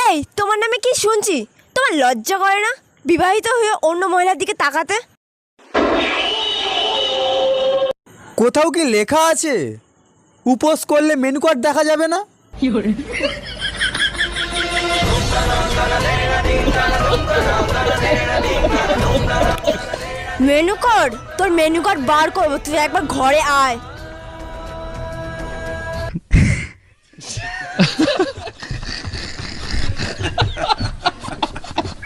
এই তোমার নামে কি শুনছি? তোমার লজ্জা করে না বিবাহিত হয়ে অন্য মহিলার দিকে তাকাতে? কোথাও কি লেখা আছে উপোস করলে মেনু কার্ড দেখা যাবে না? Menu card? তোর মেনু কার্ড বার করবো, তুই একবার ঘরে আয়।